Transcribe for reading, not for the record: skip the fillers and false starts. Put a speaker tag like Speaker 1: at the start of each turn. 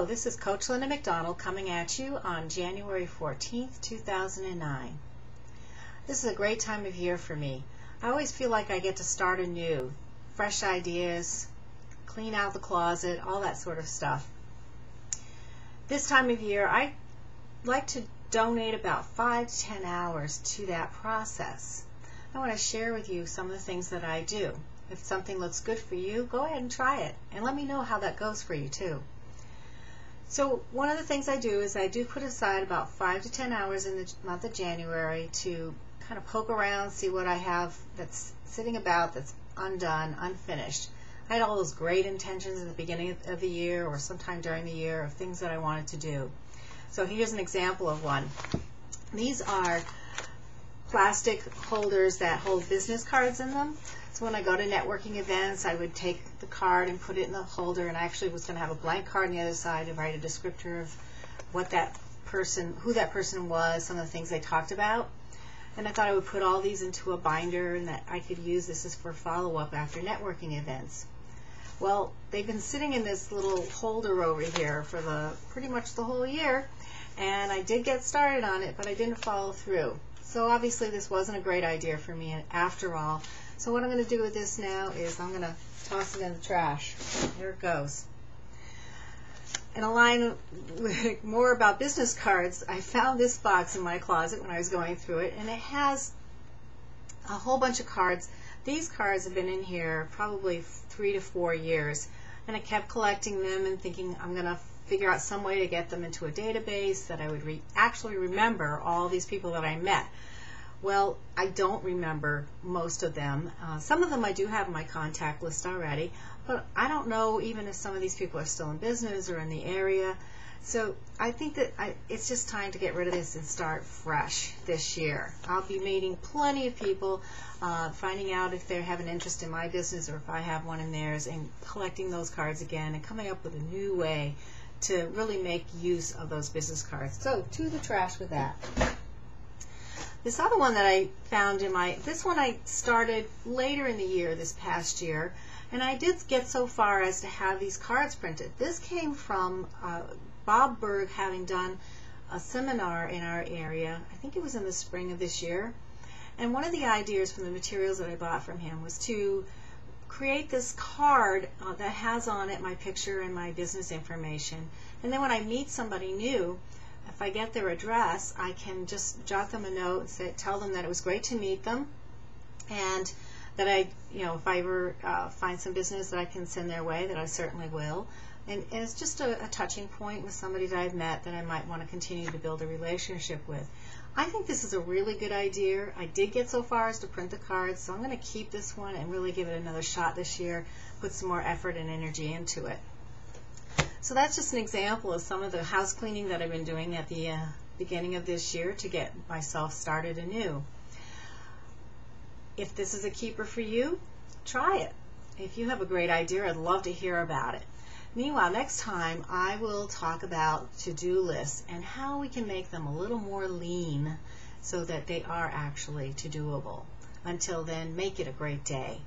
Speaker 1: This is Coach Linda McDonald coming at you on January 14th, 2009. This is a great time of year for me. I always feel like I get to start anew, fresh ideas, clean out the closet, all that sort of stuff. This time of year, I like to donate about 5 to 10 hours to that process. I want to share with you some of the things that I do. If something looks good for you, go ahead and try it, and let me know how that goes for you too. So one of the things I do is I do put aside about 5 to 10 hours in the month of January to kind of poke around, see what I have that's sitting about, that's undone, unfinished. I had all those great intentions at the beginning of the year or sometime during the year of things that I wanted to do. So here's an example of one. These are plastic holders that hold business cards in them. So when I go to networking events, I would take the card and put it in the holder, and I actually was going to have a blank card on the other side to write a descriptor of what that person, who that person was, some of the things they talked about. And I thought I would put all these into a binder and that I could use this as for follow-up after networking events. Well, they've been sitting in this little holder over here for pretty much the whole year, and I did get started on it, but I didn't follow through. So obviously this wasn't a great idea for me after all. So what I'm going to do with this now is I'm going to toss it in the trash. Here it goes. In a line more about business cards, I found this box in my closet when I was going through it, and it has a whole bunch of cards. These cards have been in here probably 3 to 4 years, and I kept collecting them and thinking I'm going to figure out some way to get them into a database that I would actually remember all these people that I met. Well, I don't remember most of them. Some of them I do have in my contact list already, but I don't know even if some of these people are still in business or in the area. So I think that it's just time to get rid of this and start fresh this year. I'll be meeting plenty of people, finding out if they have an interest in my business or if I have one in theirs, and collecting those cards again and coming up with a new way to really make use of those business cards. So to the trash with that. This other one that I found this one I started later in the year, this past year, and I did get so far as to have these cards printed. This came from Bob Berg having done a seminar in our area. I think it was in the spring of this year. And one of the ideas from the materials that I bought from him was to create this card that has on it my picture and my business information. And then when I meet somebody new, if I get their address, I can just jot them a note and tell them that it was great to meet them, and that if I ever find some business that I can send their way, that I certainly will. And it's just a touching point with somebody that I've met that I might want to continue to build a relationship with. I think this is a really good idea. I did get so far as to print the cards, so I'm going to keep this one and really give it another shot this year, put some more effort and energy into it. So that's just an example of some of the house cleaning that I've been doing at the beginning of this year to get myself started anew. If this is a keeper for you, try it. If you have a great idea, I'd love to hear about it. Meanwhile, next time I will talk about to-do lists and how we can make them a little more lean so that they are actually to-doable. Until then, make it a great day.